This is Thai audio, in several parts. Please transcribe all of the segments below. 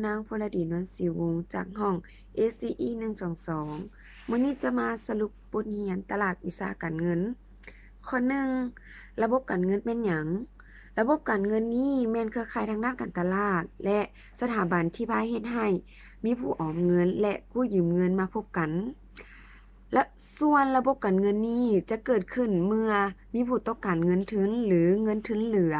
นางพลดีนวลศรีวงศ์จากห้อง ACE 122มื้อนี้จะมาสรุปบทเรียนตลาดวิชาการเงินข้อ1ระบบการเงินแม่นหยังระบบการเงินนี้แม่นเครือข่ายทางด้านการตลาดและสถาบันที่พาเฮ็ดให้มีผู้ออมเงินและกู้ยืมเงินมาพบกันและส่วนระบบการเงินนี้จะเกิดขึ้นเมื่อมีผู้ต้องการเงินทุนหรือเงินทุนเหลือ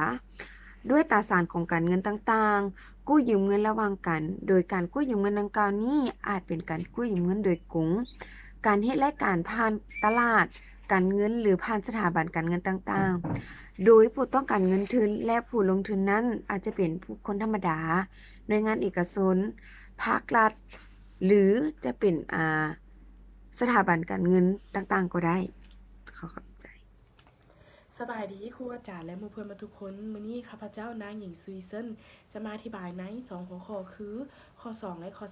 ด้วยตราสารของการเงินต่างๆ กู้ยืมเงินระหว่างกัน โดยการกู้ยืมเงินดังกล่าวนี้อาจเป็นการกู้ยืมเงินโดยกงการเฮ็ดรายการผ่านตลาดการเงินหรือผ่านสถาบันการเงินต่างๆ โดยผู้ต้องการเงินทุนและผู้ลงทุนนั้นอาจจะเป็นผู้คนธรรมดาหน่วยงานเอกชนภาครัฐ หรือจะเป็นสถาบันการเงินต่างๆก็ได้ขอขอบใจสบายดีครูอาจารย์และหมู่เพื่อนมาทุกคนมื้อนี้ข้าพเจ้านางหญิงซุยเซินจะมาอธิบายใน2หัวข้อคือข้อ2และข้อ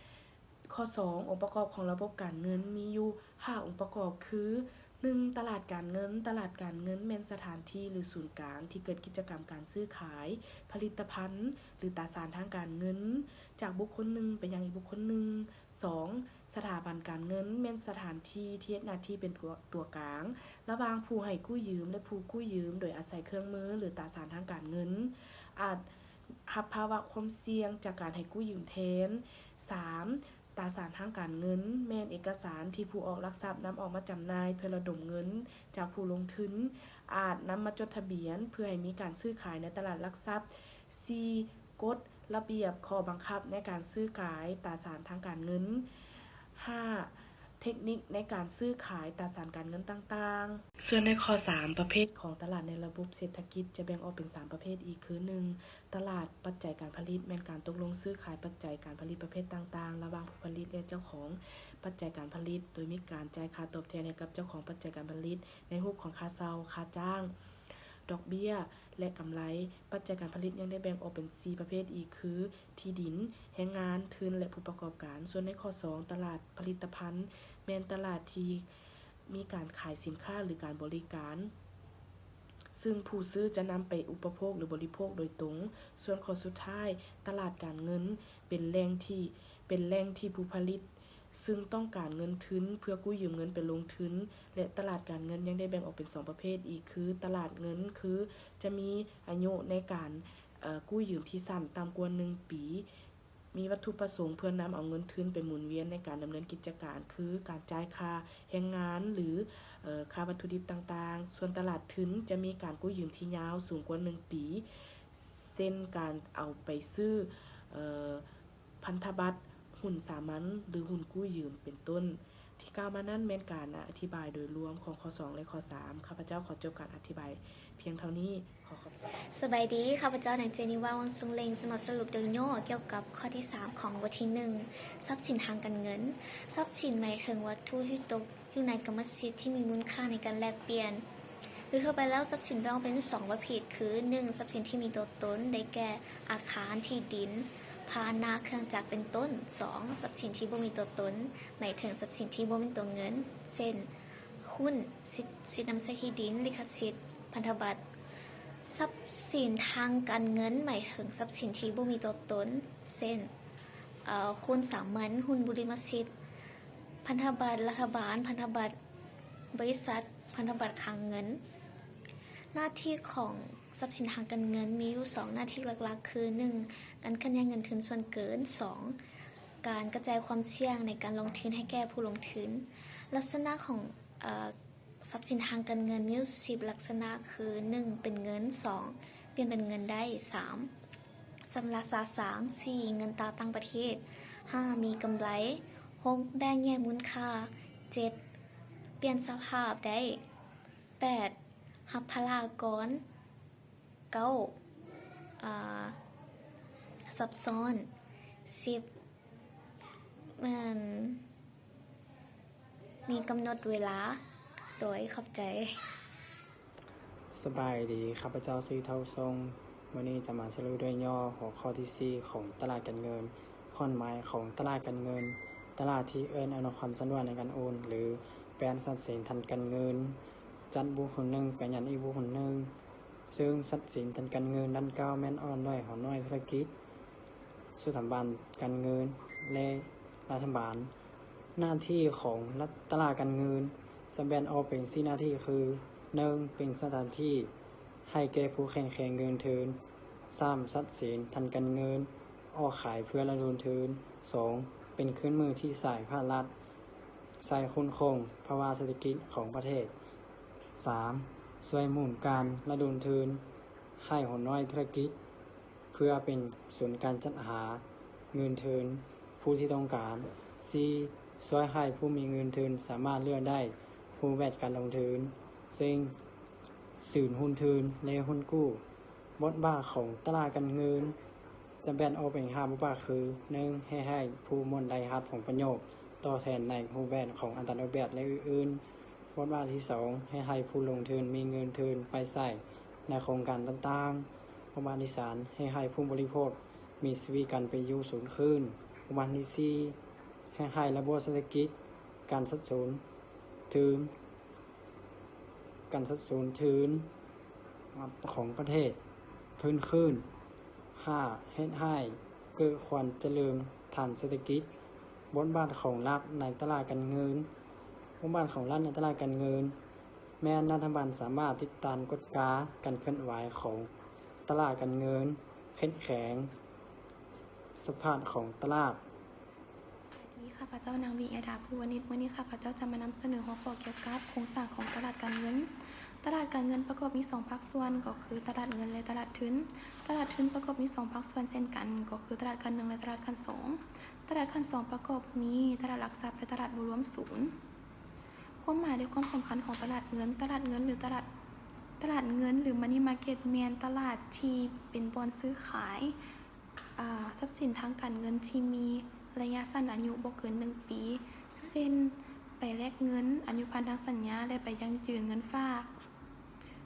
3ข้อ2องค์ประกอบของระบบการเงินมีอยู่5องค์ประกอบคือ1ตลาดการเงินตลาดการเงินแม่นสถานที่หรือศูนย์กลางที่เกิดกิจกรรมการซื้อขายผลิตภัณฑ์หรือตราสารทางการเงินจากบุคคลหนึ่งไปยังอีกบุคคลหนึ่ง2สถาบันการเงินแม่นสถานที่ที่เฮ็ดหน้าที่เป็นตัวกลางระหว่างผู้ให้กู้ยืมและผู้กู้ยืมโดยอาศัยเครื่องมือหรือตราสารทางการเงินอาจรับภาวะความเสี่ยงจากการให้กู้ยืมแทน3ตราสารทางการเงินแม่นเอกสารที่ผู้ออกหลักทรัพย์นำออกมาจำหน่ายเพื่อระดมเงินจากผู้ลงทุนอาจนำมาจดทะเบียนเพื่อให้มีการซื้อขายในตลาดหลักทรัพย์4กฎระเบียบข้อบังคับในการซื้อขายตราสารทางการเงิน5เทคนิคในการซื้อขายตราสารการเงินต่างๆส่วนในข้อ3ประเภทของตลาดในระบบเศรษฐกิจจะแบ่งออกเป็น3ประเภทอีกคือ1ตลาดปัจจัยการผลิตแม่นการตกลงซื้อขายปัจจัยการผลิตประเภทต่างๆระหว่างผู้ผลิตและเจ้าของปัจจัยการผลิตโดยมีการจ่ายค่าตอบแทนให้กับเจ้าของปัจจัยการผลิตในรูปของค่าเช่าค่าจ้างดอกเบี้ยและกำไรปัจจัยการผลิตยังได้แบ่งออกเป็น4ประเภทอีกคือที่ดินแรงงานทุนและผู้ประกอบการส่วนในข้อ2ตลาดผลิตภัณฑ์แม่นตลาดที่มีการขายสินค้าหรือการบริการซึ่งผู้ซื้อจะนำไปอุปโภคหรือบริโภคโดยตรงส่วนข้อสุดท้ายตลาดการเงินเป็นแหล่งที่ผู้ผลิตซึ่งต้องการเงินทุนเพื่อกู้ยืมเงินไปลงทุนและตลาดการเงินยังได้แบ่งออกเป็น2ประเภทอีกคือตลาดเงินคือจะมีอายุในการกู้ยืมที่สั้นต่ำกว่า1ปีมีวัตถุประสงค์เพื่อนำเอาเงินทุนไปหมุนเวียนในการดำเนินกิจการคือการจ่ายค่าแรงงานหรือค่าวัตถุดิบต่างๆส่วนตลาดทุนจะมีการกู้ยืมที่ยาวสูงกว่า1ปีเช่นการเอาไปซื้อพันธบัตรหุ้นสามัญหรือหุ้นกู้ยืมเป็นต้นที่กล่าวมานั้นแม่นการอธิบายโดยรวมของข้อ2และข้อ3ข้าพเจ้าขอจบการอธิบายเพียงเท่านี้ขอขอบคุณสบายดีข้าพเจ้านางเจนิว่าวังสุงเลงจะมาสรุปโดยย่อเกี่ยวกับข้อที่3ของบทที่1ทรัพย์สินทางการเงินทรัพย์สินหมายถึงวัตถุที่ตกอยู่ในกรรมสิทธิ์ที่มีมูลค่าในการแลกเปลี่ยนโดยทั่วไปแล้วทรัพย์สินแบ่งเป็น2ประเภทคือ1ทรัพย์สินที่มีตัวตนได้แก่อาคารที่ดินพาหนะเครื่องจักรเป็นต้น2ทรัพย์สินที่บ่มีตัวตนหมายถึงทรัพย์สินที่บ่มีตัวเงินเช่นหุ้นสิทธินำใช้ที่ดินลิขสิทธิ์พันธบัตรทรัพย์สินทางการเงินหมายถึงทรัพย์สินที่บ่มีตัวตนเช่นหุ้นสามัญหุ้นบริมสิทธิ์พันธบัตรรัฐบาลพันธบัตรบริษัทพันธบัตรคลังเงินหน้าที่ของทรัพย์สินทางการเงินมีอยู่2หน้าที่หลักๆคือ1การเคลื่อนย้ายเงินทุนส่วนเกิน2การกระจายความเสี่ยงในการลงทุนให้แก่ผู้ลงทุนลักษณะของทรัพย์สินทางการเงินมีอยู่10ลักษณะคือ1เป็นเงิน2เปลี่ยนเป็นเงินได้3สำหรับสาง4เงินตราต่างประเทศ5มีกำไร6แบ่งแยกมูลค่า7เปลี่ยนสภาพได้8รับพลากร9ซับซ้อน10มันมีกำหนดเวลาโดยขอบใจสบายดีข้าพเจ้าซื้อเท่าทรงวันนี้จะมาสรุปด้วยย่อหัวข้อที่4ของตลาดการเงินข้อหมายของตลาดการเงินตลาดที่เอิ้นอำนวยความสะดวกในการโอนหรือแปลนทรัพย์สินทางการเงินจัดบุคคลหนึ่งไปยันอีกบุคคลหนึ่งซึ่งทรัพย์สินทางการเงินนั้นก้าวแม่นอ่อนน้อยของน้อยธุรกิจ สถาบันการเงินและรัฐบาลหน้าที่ของตลาดการเงินจะแบ่งออกเป็น4หน้าที่คือ 1. เป็นสถานที่ให้แก่ผู้แข่งขันเงินทุน 3. ทรัพย์สินทางการเงินออกขายเพื่อระดมทุน 2. เป็นเครื่องมือที่สายภาครัฐใส่คุ้นคงภาวะเศรษฐกิจของประเทศ 3. ช่วยหมุนการระดมทุนให้หัวน้อยธุรกิจเพื่อเป็นศูนย์การจัดหาเงินทุนผู้ที่ต้องการ 4. ช่วยให้ผู้มีเงินทุนสามารถเลือกได้ผู้แวดการลงทุนซึ่งสื่อหุ้นทุนและหุ้นกู้บทบาทของตลาดการเงินจะแบ่งออกเป็น5บทบาทคือ 1. ให้ผู้มนได้รับผลประโยชน์ต่อแทนในรูปแบบของอัตราดอกเบี้ยและอื่นๆบทบาทที่ 2. ให้ผู้ลงทุนมีเงินทุนไปใช้ในโครงการต่างๆบทบาทที่ 3. ให้ผู้บริโภคมีชีวิตการไปอยู่สูงขึ้นบทบาทที่ 4. ให้ระบบเศรษฐกิจการสัดส่วนทุนของประเทศเพิ่มขึ้น 5. ให้เกิดความเจริญทางเศรษฐกิจบทบาทของรัฐในตลาดการเงินบทบาทของรัฐในตลาดการเงินแม้รัฐบาลสามารถติดตามกฎกาการเคลื่อนไหวของตลาดการเงินเข้มแข็งสภาพของตลาด สวัสดีค่ะพระเจ้านางวีเอดาภูวนิชวันนี้ค่ะพระเจ้าจะมานำเสนอหัวข้อเกี่ยวกับโครงสร้างของตลาดการเงินตลาดการเงินประกอบมี2ภาคส่วนก็คือตลาดเงินและตลาดทุนตลาดทุนประกอบมี2ภาคส่วนเช่นกันก็คือตลาดขั้น1และตลาดขั้น2ตลาดขั้น2ประกอบมีตลาดหลักทรัพย์และตลาดรวมศูนย์ความหมายและความสำคัญของตลาดเงินหรือตลาดเงินหรือ Money Market แม่นตลาดที่เป็นบ่อนซื้อขายทรัพย์สินทางการเงินที่มีระยะสั้นอายุบ่เกิน1ปีเช่นไปแลกเงินอนุพันธ์ทางสัญญาและไปยังยืนเงินฝาก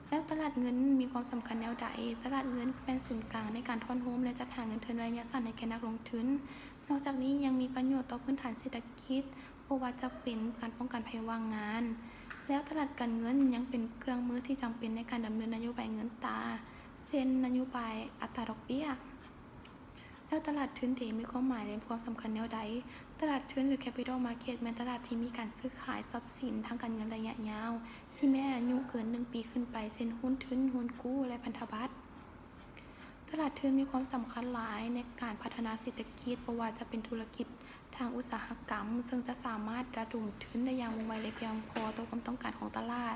แล้วตลาดเงินมีความสำคัญแนวใดตลาดเงินเป็นศูนย์กลางในการทอนโฮมและจัดหาเงินทุนระยะสั้นให้แก่นักลงทุนนอกจากนี้ยังมีประโยชน์ต่อพื้นฐานเศรษฐกิจบ่ว่าจะเป็นการป้องกันภัยว่างงานแล้วตลาดการเงินยังเป็นเครื่องมือที่จำเป็นในการดำเนินนโยบายเงินตราเช่นนโยบายอัตราดอกเบี้ยแล้วตลาดทุนมีความหมายและความสำคัญแนวใดตลาดทุนหรือ Capital Market เป็นตลาดที่มีการซื้อขายทรัพย์สินทางการเงินระยะยาวที่มีอายุเกิน1ปีขึ้นไปเช่นหุ้นทุนหุ้นกู้และพันธบัตรตลาดทุนมีความสำคัญหลายในการพัฒนาเศรษฐกิจเพราะว่าจะเป็นธุรกิจทางอุตสาหกรรมซึ่งจะสามารถระดมทุนได้อย่างว่องไวและเพียงพอต่อความต้องการของตลาด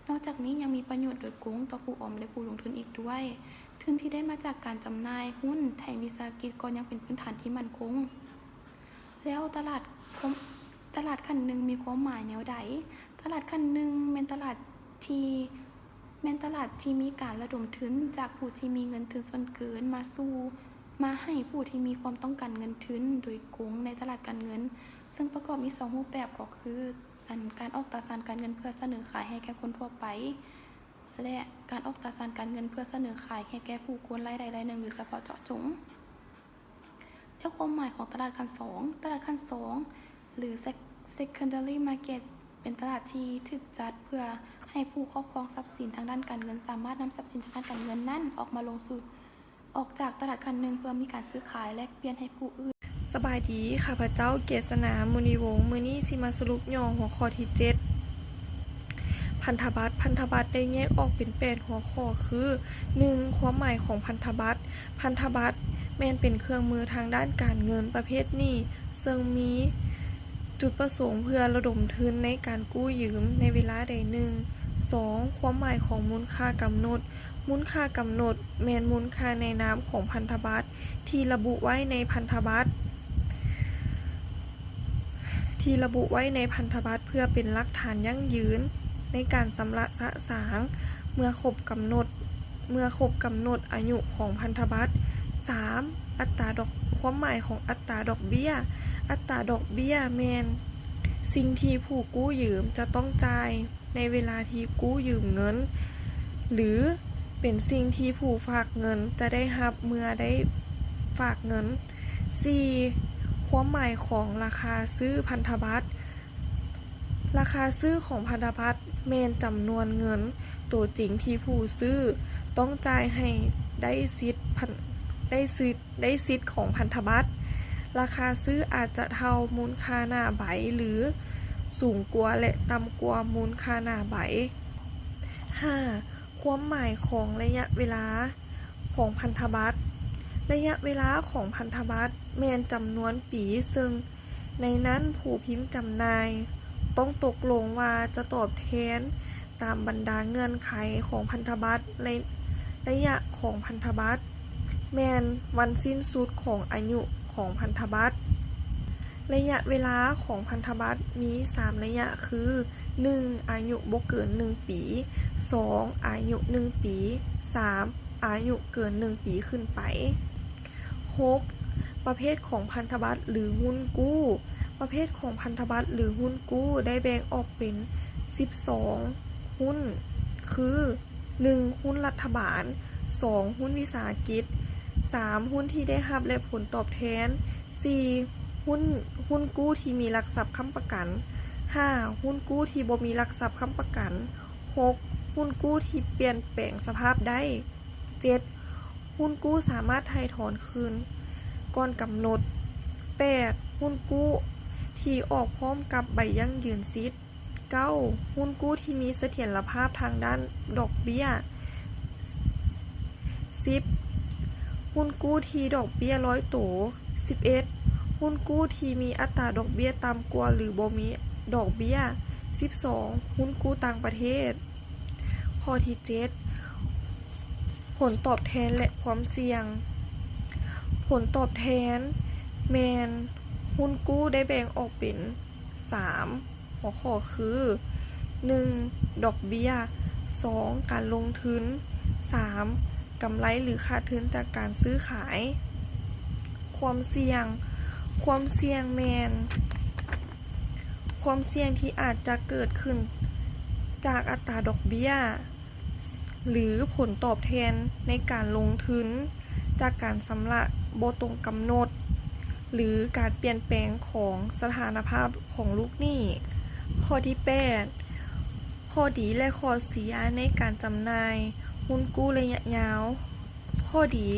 นอกจากนี้ยังมีประโยชน์โดยตรงต่อผู้ออมและผู้ลงทุนอีกด้วยทุนที่ได้มาจากการจำหน่ายหุ้นไทยวิสาหกิจก็ยังเป็นพื้นฐานที่มั่นคงแล้วตลาดขั้นหนึ่งมีความหมายแนวใดตลาดขั้นหนึ่งเป็นตลาดที่มีการระดมทุนจากผู้ที่มีเงินทุนส่วนเกินมาให้ผู้ที่มีความต้องการเงินทุนโดยตรงในตลาดการเงินซึ่งประกอบมี2รูปแบบก็คือการออกตราสารการเงินเพื่อเสนอขายให้แก่คนทั่วไปและการออกตราสารการเงินเพื่อเสนอขายให้แก่ผู้คนรายใดรายหนึ่งหรือเฉพาะเจาะจงแล้วความหมายของตลาดขั้น2หรือ secondary market เป็นตลาดที่ถูกจัดเพื่อให้ผู้ครอบครองทรัพย์สินทางด้านการเงินสามารถนำทรัพย์สินทางด้านการเงินนั้นออกจากตลาดขั้นหนึ่งเพื่อมีการซื้อขายแลกเปลี่ยนให้ผู้อื่นสบายดีข้าพเจ้าเกษณามุนีวงศ์มื้อนี้สิมาสรุปย่อหัวข้อที่7พันธบัตรได้แยกออกเป็น8หัวข้อคือ 1. ความหมายของพันธบัตรแม่นเป็นเครื่องมือทางด้านการเงินประเภทนี้ซึ่งมีจุดประสงค์เพื่อระดมทุนในการกู้ยืมในเวลาใดหนึ่ง 2. ความหมายของมูลค่ากำหนดแม่นมูลค่าในนามของพันธบัตรที่ระบุไว้ในพันธบัตรเพื่อเป็นหลักฐานยั่งยืนในการชำระสะสางเมื่อครบกำหนดอายุของพันธบัตร 3. ความหมายของอัตราดอกเบี้ยแม่นสิ่งที่ผู้กู้ยืมจะต้องจ่ายในเวลาที่กู้ยืมเงินหรือเป็นสิ่งที่ผู้ฝากเงินจะได้รับเมื่อได้ฝากเงิน 4. ความหมายของราคาซื้อพันธบัตรของพันธบัตรแม่นจำนวนเงินตัวจริงที่ผู้ซื้อต้องจ่ายให้ได้สิทธิ์ ได้สิทธิ์ของพันธบัตรราคาซื้ออาจจะเท่ามูลค่าหน้าใบหรือสูงกว่าและต่ำกว่ามูลค่าหน้าใบ 5. ความหมายของระยะเวลาของพันธบัตรระยะเวลาของพันธบัตรแม่นจำนวนปีซึ่งในนั้นผู้พิมพ์จำหน่ายต้องตกลงว่าจะตอบแทนตามบรรดาเงื่อนไขของพันธบัตรในระยะของพันธบัตรแม่นวันสิ้นสุดของอายุของพันธบัตรระยะเวลาของพันธบัตรมี 3 ระยะคือ 1. อายุบ่เกิน 1 ปี 2. อายุ 1 ปี 3. อายุเกิน 1 ปีขึ้นไป 6. ประเภทของพันธบัตรหรือหุ้นกู้ประเภทของพันธบัตรหรือหุ้นกู้ได้แบ่งออกเป็น 12 หุ้นคือ 1. หุ้นรัฐบาล 2. หุ้นวิสาหกิจ 3. หุ้นที่ได้รับและผลตอบแทน 4. หุ้นกู้ที่มีหลักทรัพย์ค้ำประกัน 5. หุ้นกู้ที่บ่มีหลักทรัพย์ค้ำประกัน 6. หุ้นกู้ที่เปลี่ยนแปลงสภาพได้ 7. หุ้นกู้สามารถไถ่ถอนคืนก่อนกำหนด 8. หุ้นกู้ที่ออกพร้อมกับใบยั่งยืนสิทธิ์ 9. หุ้นกู้ที่มีเสถียรภาพทางด้านดอกเบี้ย 10. หุ้นกู้ที่ดอกเบี้ยร้อยโต 11. หุ้นกู้ที่มีอัตราดอกเบี้ยต่ำกว่าหรือบ่มีดอกเบี้ย 12. หุ้นกู้ต่างประเทศ ข้อที่ 7. ผลตอบแทนและความเสี่ยง ผลตอบแทนแมนหุ้นกู้ได้แบ่งออกเป็น 3 หัวข้อคือ 1. ดอกเบี้ย 2. การลงทุน 3. กำไรหรือขาดทุนจากการซื้อขาย ความเสี่ยงแมนความเสี่ยงที่อาจจะเกิดขึ้นจากอัตราดอกเบี้ยหรือผลตอบแทนในการลงทุนจากการชำระบ่ตรงกำหนดหรือการเปลี่ยนแปลงของสถานภาพของลูกหนี้ ข้อที่ 8 ข้อดีและข้อเสียในการจำหน่ายหุ้นกู้ระยะยาว ข้อดี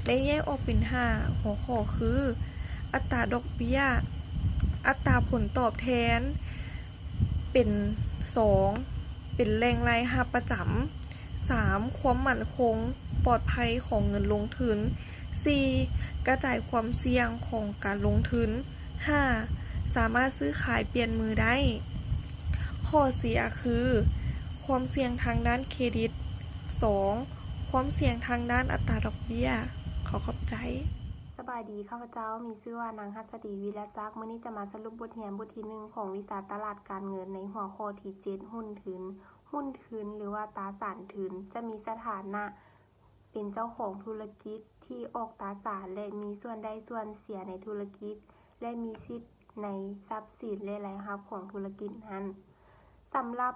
ได้แยกออกเป็น 5 หัวข้อคือ อัตราดอกเบี้ย อัตราผลตอบแทนเป็น 2. เป็นแหล่งรายรับประจำ 3. ความมั่นคงปลอดภัยของเงินลงทุน 4. กระจายความเสี่ยงของการลงทุน 5. สามารถซื้อขายเปลี่ยนมือได้ ข้อเสียคือ ความเสี่ยงทางด้านเครดิต 2. ความเสี่ยงทางด้านอัตราดอกเบี้ย ขอบใจ สบายดีข้าพเจ้ามีชื่อว่านางหัสดีวีรศักดิ์มื้อนี้จะมาสรุปบทเรียนบทที่ 1 ของวิชาตลาดการเงินในหัวข้อที่ 7 หุ้นทุนหรือว่าตราสารทุนจะมีสถานะเป็นเจ้าของธุรกิจที่ออกตราสารและมีส่วนได้ส่วนเสียในธุรกิจและมีสิทธิ์ในทรัพย์สินและรายรับของธุรกิจนั้นสำหรับ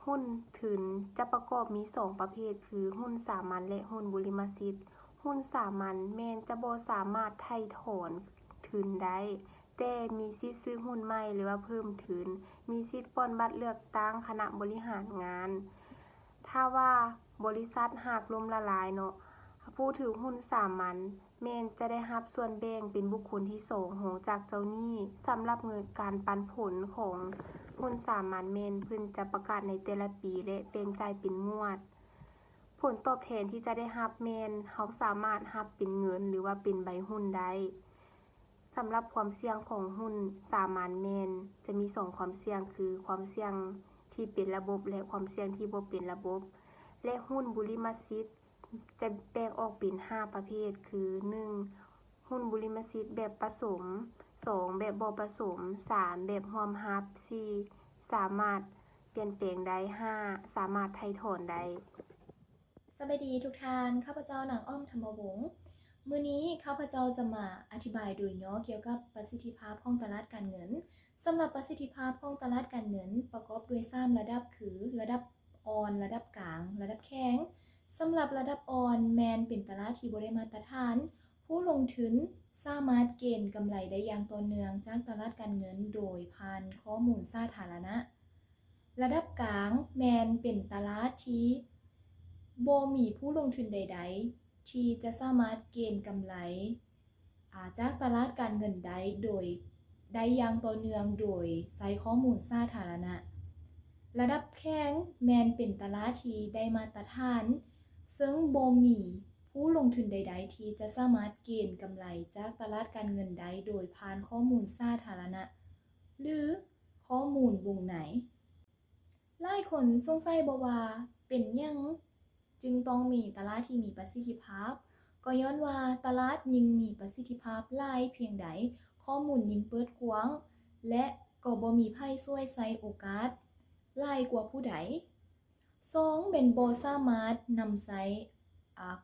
หุ้นทุนจะประกอบมี 2 ประเภทคือหุ้นสามัญและหุ้นบุริมสิทธิ์หุ้นสามัญแม่นจะบ่สามารถไถ่ถอนทุนได้แต่มีสิทธิ์ซื้อหุ้นใหม่หรือว่าเพิ่มทุนมีสิทธิ์ป้อนบัตรเลือกตั้งคณะบริหารงานถ้าว่าบริษัทหากล้มละลายเนาะผู้ถือหุ้นสามัญแม่นจะได้รับส่วนแบ่งเป็นบุคคลที่2ของจากเจ้าหนี้สำหรับเงินการปันผลของหุ้นสามัญแม่นเพิ่นจะประกาศในแต่ละปีและแบ่งจ่ายเป็นงวดผลตอบแทนที่จะได้รับแม่นเฮาสามารถรับเป็นเงินหรือว่าเป็นใบหุ้นได้สำหรับความเสี่ยงของหุ้นสามัญแม่นจะมี2ความเสี่ยงคือความเสี่ยงที่เป็นระบบและความเสี่ยงที่บ่เป็นระบบและหุ้นบุริมสิทธิ์จะแบ่งออกเป็น5ประเภทคือ 1. หุ้นบุริมสิทธิ์แบบผสม 2. แบบบ่ผสม 3. แบบร่วมรับ 4. สามารถเปลี่ยนแปลงได้ 5. สามารถไถ่ถอนได้สวัสดีทุกท่านข้าพเจ้านางอ้อมธรรมวงศ์มื้อนี้ข้าพเจ้าจะมาอธิบายโดยย่อเกี่ยวกับประสิทธิภาพของตลาดการเงินสำหรับประสิทธิภาพของตลาดการเงินประกอบด้วย3ระดับคือระดับอ่อนระดับกลางระดับแข็งสำหรับระดับอ่อนแมนเป็นตลาดที่บ่ได้มาตรฐานผู้ลงทุนสามารถเก็งกำไรได้อย่างต่อเนื่องจากตลาดการเงินโดยผ่านข้อมูลสาธารณะระดับกลางแมนเป็นตลาดที่บ่มีผู้ลงทุนใดๆ ที่จะสามารถเกณฑ์กำไรจากตลาดการเงินได้โดยได้อย่างต่อเนื่องโดยใช้ข้อมูลสาธารณะระดับแข็งแมนเป็นตลาดที่ได้มาตรฐานซึ่งบ่มีผู้ลงทุนใดๆที่จะสามารถเกณฑ์กำไรจากตลาดการเงินได้โดยผ่านข้อมูลสาธารณะหรือข้อมูลวงไหนหลายคนสงสัยบ่ว่าเป็นหยังจึงต้องมีตลาดที่มีประสิทธิภาพก็ย้อนว่าตลาดยิ่งมีประสิทธิภาพหลายเพียงใดข้อมูลยิ่งเปิดกว้างและก็บ่มีไผช่วยใช้โอกาสหลายกว่าผู้ใด2เป็นบ่สามารถนำใช้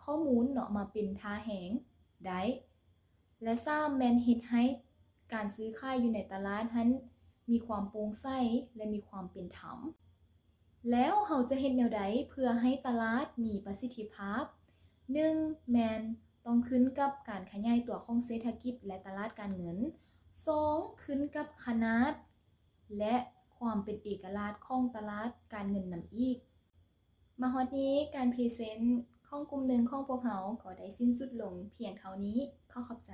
ข้อมูลเนาะมาเป็นท่าแหงได้และ3แม่นเฮ็ดให้การซื้อขายอยู่ในตลาดนั้นมีความโปร่งใสและมีความเป็นธรรมแล้วเราจะเฮ็ดแนวใดเพื่อให้ตลาดมีประสิทธิภาพ1แม่นต้องขึ้นกับการขยายตัวของเศรษฐกิจและตลาดการเงิน2ขึ้นกับขนาดและความเป็นเอกลักษณ์ของตลาดการเงินนำอีกมาฮอดนี้การพรีเซนต์ของกลุ่มหนึ่งของพวกเราก็ได้สิ้นสุดลงเพียงเท่านี้ขอขอบใจ